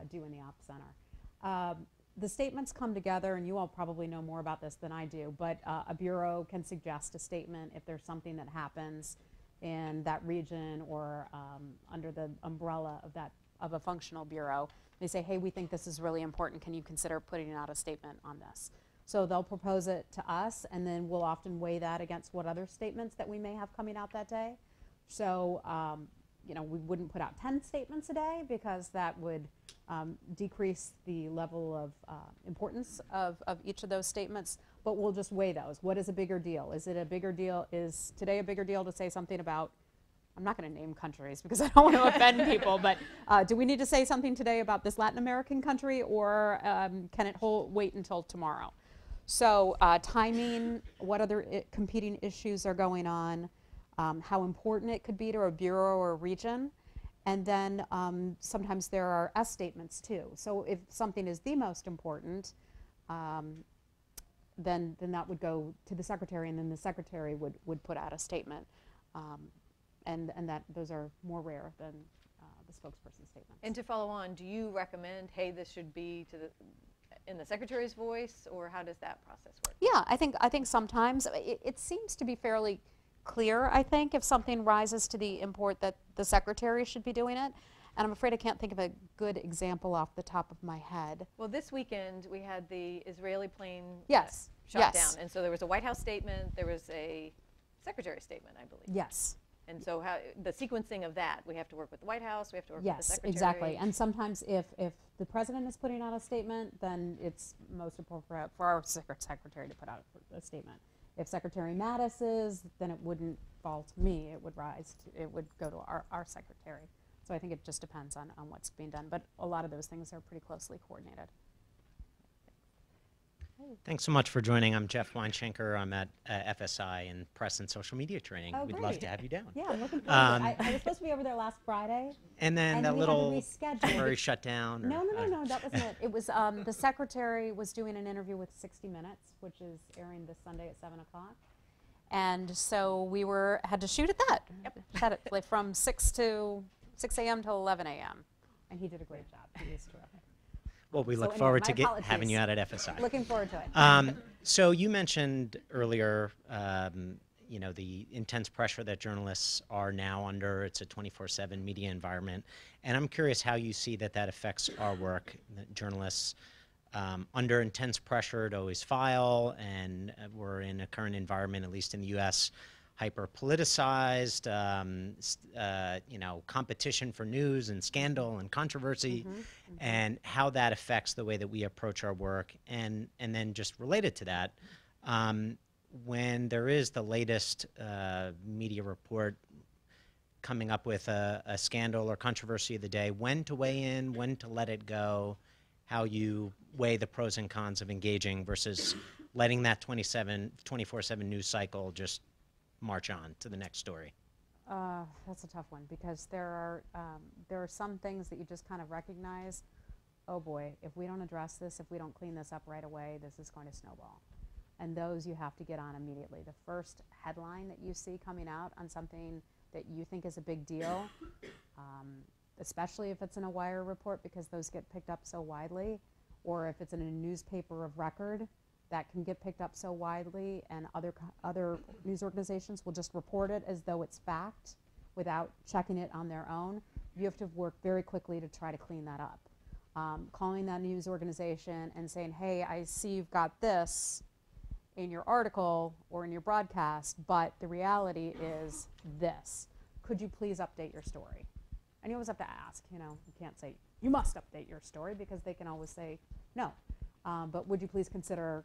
do in the Ops Center. the statements come together, and you all probably know more about this than I do, but a bureau can suggest a statement if there's something that happens in that region or under the umbrella of a functional bureau. They say, hey, we think this is really important. Can you consider putting out a statement on this? So they'll propose it to us, and then we'll often weigh that against what other statements that we may have coming out that day. So, we wouldn't put out 10 statements a day because that would decrease the level of importance of each of those statements, but we'll just weigh those. What is a bigger deal? Is it a bigger deal? Is today a bigger deal to say something about, I'm not going to name countries because I don't want to offend people, but do we need to say something today about this Latin American country, or can it wait until tomorrow? So timing, what other competing issues are going on, how important it could be to a bureau or a region, and then sometimes there are S statements too. So if something is the most important, then that would go to the secretary, and then the secretary would put out a statement, and those are more rare than the spokesperson statements. And to follow on, do you recommend, hey, this should be in the secretary's voice, or how does that process work? Yeah, I think sometimes it seems to be fairly clear, I think, if something rises to the import that the secretary should be doing it. And I'm afraid I can't think of a good example off the top of my head. Well, this weekend we had the Israeli plane Yes. shot down. And so there was a White House statement, there was a secretary statement, I believe. Yes. And so how the sequencing of that, we have to work with the White House, we have to work with the Yes, secretary. exactly. And sometimes if the president is putting out a statement, then it's most appropriate for our secretary to put out a statement. If Secretary Mattis is, then it wouldn't fall to me. It would go to our secretary. So I think it just depends on what's being done. But a lot of those things are pretty closely coordinated. Thanks so much for joining. I'm Jeff Weinschenker. I'm at FSI in press and social media training. Oh, We'd great. love to have you down. Yeah, I'm looking forward to it. I was supposed to be over there last Friday. And then and that we little had to reschedule. Murray shut down? Or, No, that wasn't it. It was the secretary was doing an interview with 60 Minutes, which is airing this Sunday at 7 o'clock. And so we had to shoot at that. Yep. Had it like from 6 a.m. till 11 a.m. And he did a great job. He was terrific. Well, we look anyway, forward to apologies. having you out at FSI. Looking forward to it. So you mentioned earlier, the intense pressure that journalists are now under. It's a 24/7 media environment. And I'm curious how you see that affects our work. Journalists under intense pressure to always file, and we're in a current environment, at least in the U.S., hyper-politicized, competition for news and scandal and controversy, and how that affects the way that we approach our work. And then just related to that, when there is the latest media report coming up with a scandal or controversy of the day, when to weigh in, when to let it go, how you weigh the pros and cons of engaging versus letting that 24/7 news cycle just march on to the next story? That's a tough one, because there are some things that you just kind of recognize, oh boy, if we don't address this, if we don't clean this up right away, this is going to snowball. And those you have to get on immediately. The first headline that you see coming out on something that you think is a big deal, especially if it's in a wire report, because those get picked up so widely, or if it's in a newspaper of record, that can get picked up so widely, and other news organizations will just report it as though it's fact without checking it on their own. You have to work very quickly to try to clean that up. Calling that news organization and saying, hey, I see you've got this in your article or in your broadcast, but the reality is this. Could you please update your story? And you always have to ask, you can't say, you must update your story, because they can always say no. But would you please consider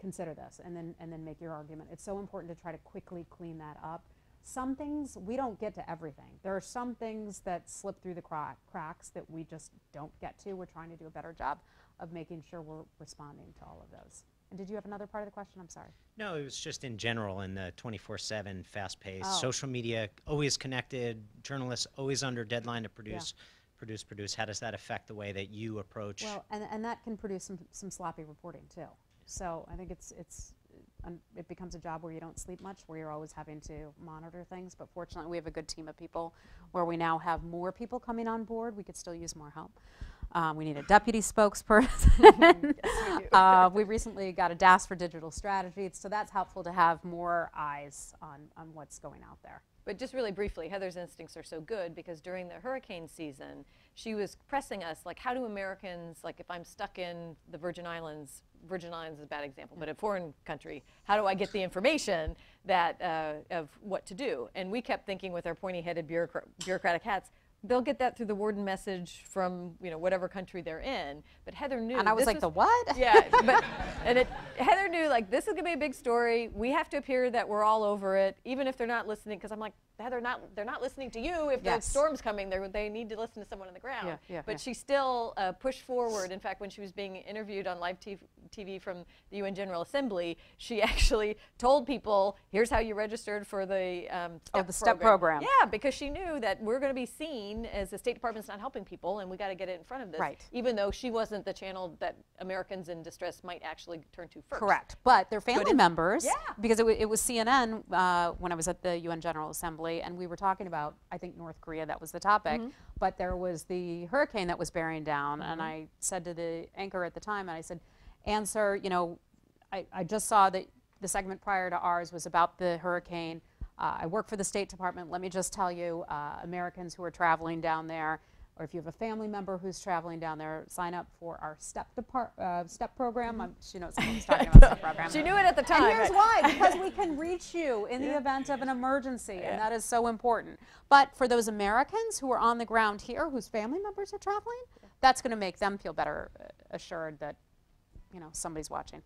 this, and then make your argument. It's so important to try to quickly clean that up. Some things, we don't get to everything. There are some things that slip through the cracks that we just don't get to. We're trying to do a better job of making sure we're responding to all of those. And did you have another part of the question? I'm sorry. No, it was just in general in the 24/7 fast-paced, social media always connected, journalists always under deadline to produce. How does that affect the way that you approach? Well, and that can produce some sloppy reporting too. So I think it becomes a job where you don't sleep much, where you're always having to monitor things. But fortunately, we have a good team of people where we now have more people coming on board. We could still use more help. We need a deputy spokesperson. We recently got a DAS for digital strategy, so that's helpful to have more eyes on what's going out there. But just really briefly, Heather's instincts are so good because during the hurricane season, she was pressing us, like, how do Americans, like if I'm stuck in the Virgin Islands is a bad example, but a foreign country, how do I get the information that of what to do? And we kept thinking with our pointy-headed bureaucratic hats, they'll get that through the word and message from whatever country they're in. But Heather knew. And I was like, the what? Yeah, but Heather knew, like, this is gonna be a big story. We have to appear that we're all over it, even if they're not listening. Because I'm like, Heather, they're not listening to you. If the storm's coming, they need to listen to someone on the ground. But she still pushed forward. In fact, when she was being interviewed on live TV from the UN General Assembly, she actually told people, here's how you registered for the STEP program. Yeah, because she knew that we're going to be seen as the State Department's not helping people, and we got to get it in front of this. Right. Even though she wasn't the channel that Americans in distress might actually turn to first. Correct. But their family members, because it was CNN when I was at the UN General Assembly, and we were talking about, I think, North Korea, that was the topic, but there was the hurricane that was bearing down, and I said to the anchor at the time, and I said, Ann, sir, I just saw that the segment prior to ours was about the hurricane. I work for the State Department. Let me just tell you, Americans who are traveling down there, or if you have a family member who's traveling down there, sign up for our STEP program. She knows someone was talking about STEP program. She knew it at the time. And here's why, because we can reach you in the event of an emergency, and that is so important. But for those Americans who are on the ground here, whose family members are traveling, that's going to make them feel better assured that somebody's watching.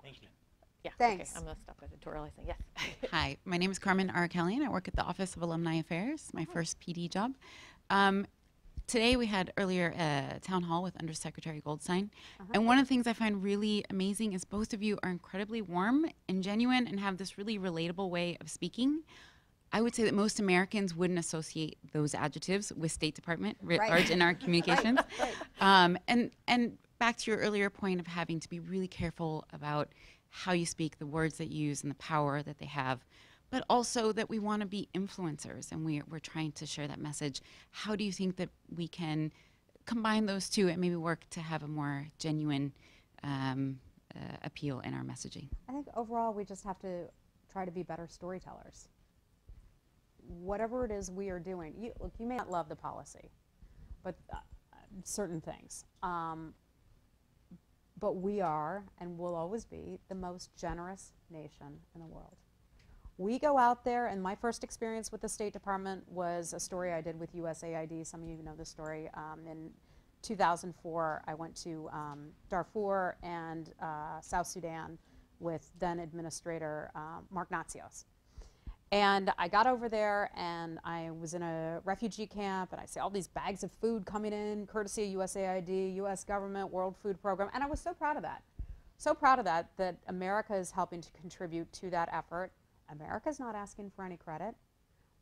Thank you. Yeah, thanks. Okay, I'm going to stop editorializing. Yes. Hi, my name is Carmen Arkellian. I work at the Office of Alumni Affairs, my first PD job. Today we had earlier a town hall with Undersecretary Goldstein. And one of the things I find really amazing is both of you are incredibly warm and genuine and have this really relatable way of speaking. I would say that most Americans wouldn't associate those adjectives with State Department writ large in our communications. And back to your earlier point of having to be really careful about how you speak, the words that you use, and the power that they have, but also that we want to be influencers, and we're trying to share that message. How do you think that we can combine those two and maybe work to have a more genuine appeal in our messaging? I think overall we just have to try to be better storytellers. Whatever it is we are doing, look, you may not love the policy, but certain things. But we are, and will always be, the most generous nation in the world. We go out there, and my first experience with the State Department was a story I did with USAID. Some of you know the story. In 2004, I went to Darfur and South Sudan with then Administrator Mark Natsios. And I got over there, and I was in a refugee camp, and I see all these bags of food coming in, courtesy of USAID, U.S. government, World Food Program, and I was so proud of that. So proud of that America is helping to contribute to that effort. America's not asking for any credit.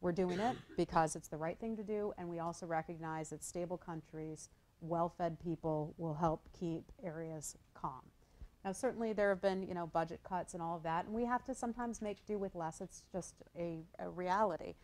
We're doing it because it's the right thing to do, and we also recognize that stable countries, well-fed people will help keep areas calm. Now, certainly there have been, budget cuts and all of that, and we have to sometimes make do with less. It's just a reality.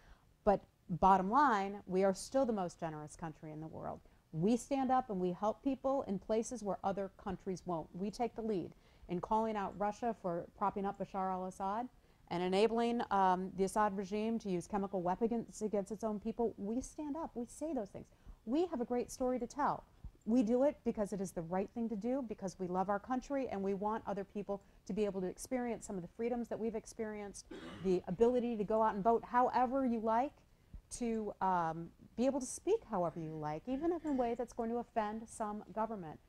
But bottom line, we are still the most generous country in the world. We stand up and we help people in places where other countries won't. We take the lead in calling out Russia for propping up Bashar al-Assad and enabling the Assad regime to use chemical weapons against its own people. We stand up. We say those things. We have a great story to tell. We do it because it is the right thing to do, because we love our country and we want other people to be able to experience some of the freedoms that we've experienced, the ability to go out and vote however you like, to be able to speak however you like, even in a way that's going to offend some government.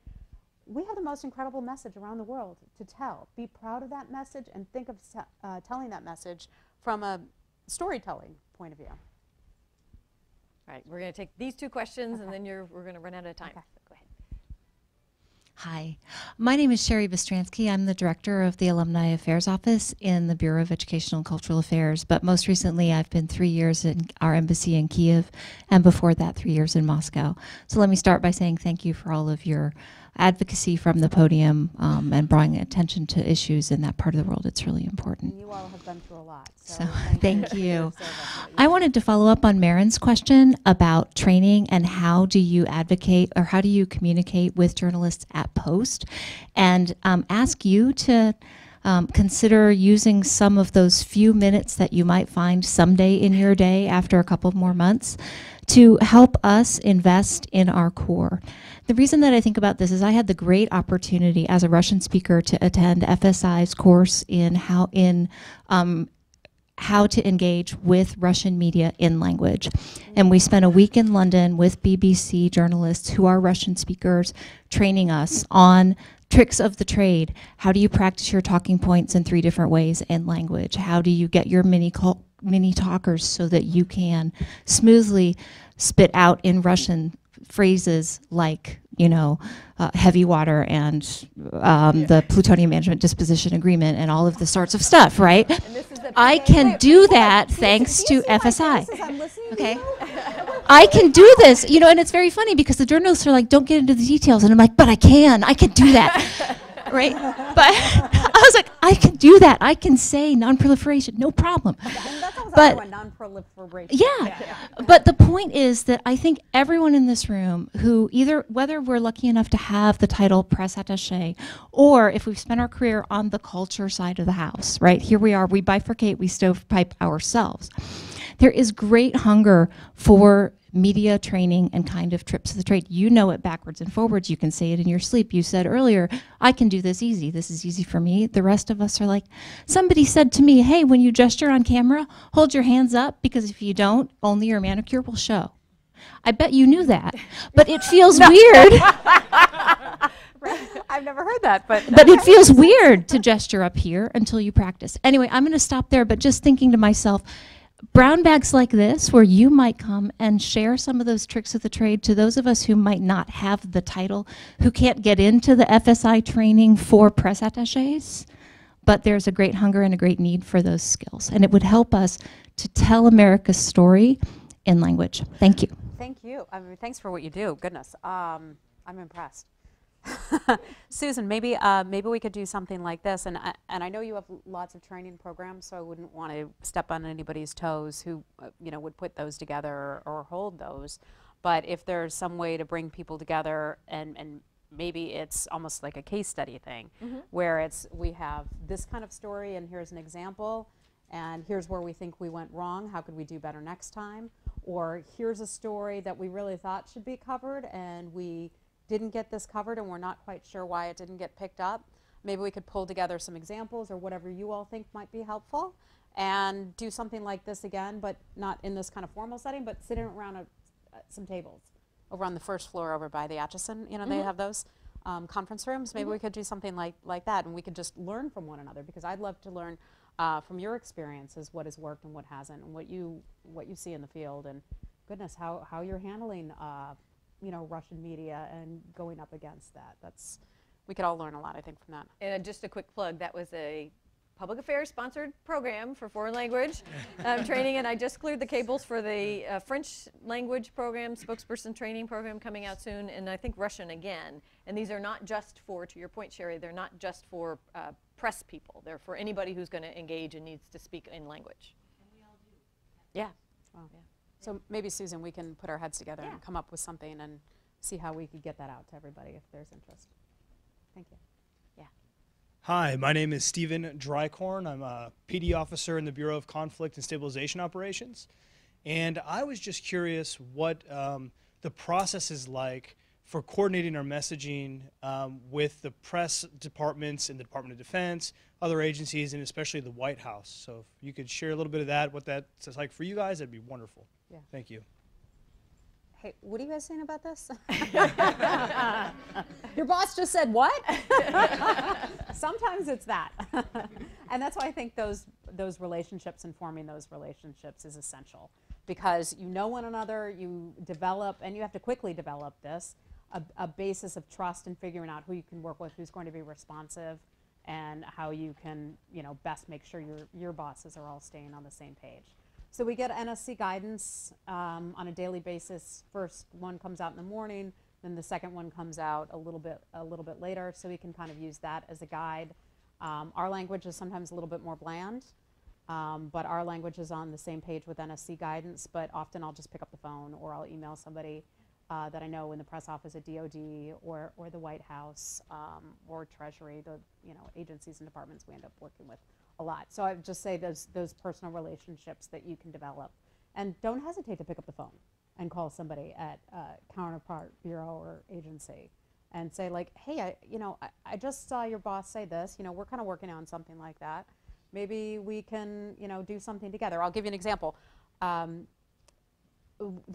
We have the most incredible message around the world to tell. Be proud of that message and think of telling that message from a storytelling point of view. All right, we're going to take these two questions, and then we're going to run out of time. Okay. So go ahead. Hi, my name is Sherry Bostransky. I'm the director of the Alumni Affairs Office in the Bureau of Educational and Cultural Affairs, but most recently I've been 3 years in our embassy in Kiev, and before that 3 years in Moscow. So let me start by saying thank you for all of your advocacy from the podium and bringing attention to issues in that part of the world. It's really important. And you all have been through a lot. So thank thank for you. your service that you I wanted to follow up on Marin's question about training and how do you advocate or how do you communicate with journalists at Post, and ask you to consider using some of those few minutes that you might find someday in your day after a couple more months to help us invest in our core. The reason that I think about this is I had the great opportunity as a Russian speaker to attend FSI's course in how to engage with Russian media in language. And we spent a week in London with BBC journalists who are Russian speakers, training us on tricks of the trade. How do you practice your talking points in 3 different ways in language? How do you get your mini talkers so that you can smoothly spit out in Russian phrases like, you know, heavy water and the plutonium management disposition agreement and all of the sorts of stuff, right? I can do that thanks to FSI. Okay. I can do this, you know, and it's very funny because the journalists are like, don't get into the details. And I'm like, but I can do that. Right? But I was like, I can do that. I can say non-proliferation, no problem. But non-proliferation. Yeah. But the point is that I think everyone in this room who whether we're lucky enough to have the title press attaché, or if we've spent our career on the culture side of the house, right? Here we are, we bifurcate, we stovepipe ourselves. There is great hunger for media training and kind of trips of the trade. You know it backwards and forwards. You can say it in your sleep. You said earlier, I can do this easy. This is easy for me. The rest of us are like, somebody said to me, hey, when you gesture on camera, hold your hands up, because if you don't, only your manicure will show. I bet you knew that, but it feels weird. I've never heard that, but it feels weird to gesture up here until you practice. Anyway, I'm going to stop there, but just thinking to myself, brown bags like this, where you might come and share some of those tricks of the trade to those of us who might not have the title, who can't get into the FSI training for press attachés, but there's a great hunger and a great need for those skills. And it would help us to tell America's story in language. Thank you. Thank you. I mean, thanks for what you do. Goodness, I'm impressed. Susan, maybe we could do something like this, and I know you have lots of training programs, so I wouldn't want to step on anybody's toes who would put those together or hold those. But if there's some way to bring people together, and maybe it's almost like a case study thing, where we have this kind of story, and here's an example, and here's where we think we went wrong. How could we do better next time? Or here's a story that we really thought should be covered, and we didn't get this covered, and we're not quite sure why it didn't get picked up. Maybe we could pull together some examples or whatever you all think might be helpful and do something like this again, but not in this kind of formal setting, but sitting around some tables over on the first floor over by the Atchison. You know, they have those conference rooms. Maybe we could do something like that, and we could just learn from one another, because I'd love to learn from your experiences what has worked and what hasn't, and what you see in the field, and goodness, how you're handling Russian media and going up against that. We could all learn a lot, I think, from that. And just a quick plug, that was a public affairs sponsored program for foreign language training, and I just cleared the cables for the French language program, spokesperson training program coming out soon, and I think Russian again. And these are not just for, to your point, Sherry, they're not just for press people. They're for anybody who's going to engage and needs to speak in language. And we all do. Yeah. Well, yeah. So maybe, Susan, we can put our heads together and come up with something and see how we could get that out to everybody if there's interest. Thank you. Yeah. Hi, my name is Steven Drycorn. I'm a PD officer in the Bureau of Conflict and Stabilization Operations. And I was just curious what the process is like for coordinating our messaging with the press departments in the Department of Defense, other agencies, and especially the White House. So if you could share a little bit of that, what that's like for you guys, that'd be wonderful. Yeah. Thank you. Hey, what are you guys saying about this? Your boss just said what? Sometimes it's that. And that's why I think those relationships and forming those relationships is essential, because you know one another, you develop, and you have to quickly develop this, a basis of trust and figuring out who you can work with, who's going to be responsive, and how you can best make sure your bosses are all staying on the same page. So we get NSC guidance on a daily basis. First one comes out in the morning. Then the second one comes out a little bit later, so we can kind of use that as a guide. Our language is sometimes a little bit more bland, but our language is on the same page with NSC guidance, but often I'll just pick up the phone or I'll email somebody that I know in the press office at DOD or the White House or Treasury, the agencies and departments we end up working with a lot. So I would just say those personal relationships that you can develop. And don't hesitate to pick up the phone and call somebody at a counterpart bureau or agency and say, like, hey, I just saw your boss say this. We're kind of working on something like that. Maybe we can, do something together. I'll give you an example. The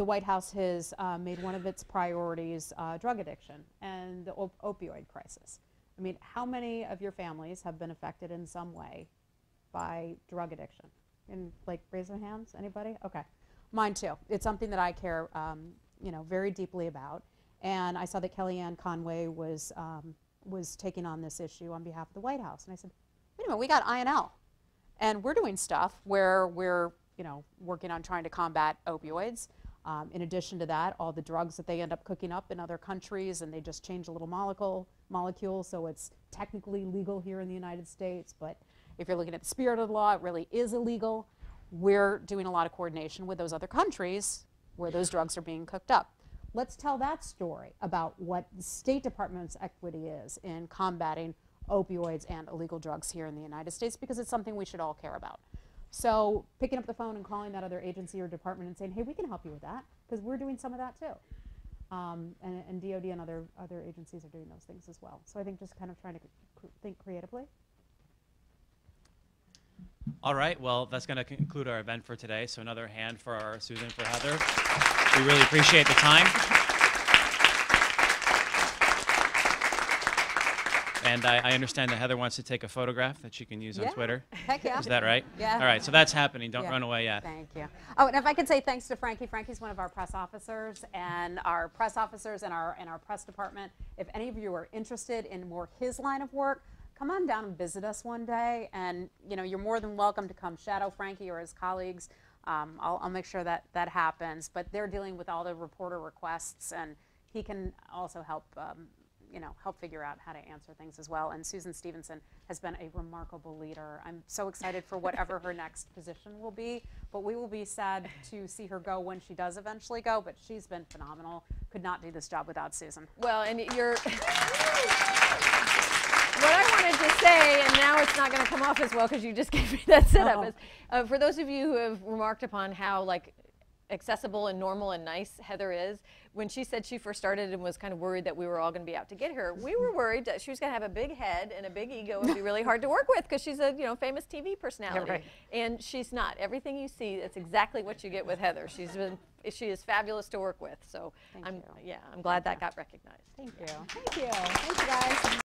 White House has made one of its priorities drug addiction and the opioid crisis. I mean, how many of your families have been affected in some way by drug addiction? And raise their hands. Anybody? Okay. Mine too. It's something that I care, very deeply about. And I saw that Kellyanne Conway was taking on this issue on behalf of the White House. And I said, wait a minute, we got INL. And we're doing stuff where we're, working on trying to combat opioids. In addition to that, all the drugs that they end up cooking up in other countries, and they just change a little molecule, so it's technically legal here in the United States. But if you're looking at the spirit of the law, it really is illegal. We're doing a lot of coordination with those other countries where those drugs are being cooked up. Let's tell that story about what the State Department's equity is in combating opioids and illegal drugs here in the United States, because it's something we should all care about. So picking up the phone and calling that other agency or department and saying, hey, we can help you with that, because we're doing some of that too. And DOD and other agencies are doing those things as well. So I think just kind of trying to think creatively. All right, well, that's going to conclude our event for today. So another hand for our Susan, for Heather. We really appreciate the time. And I understand that Heather wants to take a photograph that she can use on Twitter. Heck yeah. Is that right? Yeah. All right, so that's happening. Don't run away yet. Thank you. Oh, and if I could say thanks to Frankie. Frankie's one of our press officers, and our press officers and our press department. If any of you are interested in more his line of work, come on down and visit us one day, and you're more than welcome to come shadow Frankie or his colleagues. I'll make sure that happens. But they're dealing with all the reporter requests, and he can also help help figure out how to answer things as well. And Susan Stevenson has been a remarkable leader. I'm so excited for whatever her next position will be, but we will be sad to see her go when she does eventually go, but she's been phenomenal. Could not do this job without Susan. Well, and you're... What I wanted to say, and now it's not going to come off as well because you just gave me that setup, is for those of you who have remarked upon how accessible and normal and nice Heather is, when she said she first started and was kind of worried that we were all going to be out to get her, we were worried that she was going to have a big head and a big ego and be really hard to work with because she's a famous TV personality. Yeah, right. And she's not. Everything you see, that's exactly what you get with Heather. She is fabulous to work with. So I'm glad that got recognized. Thank you. Thank you. Thank you, guys.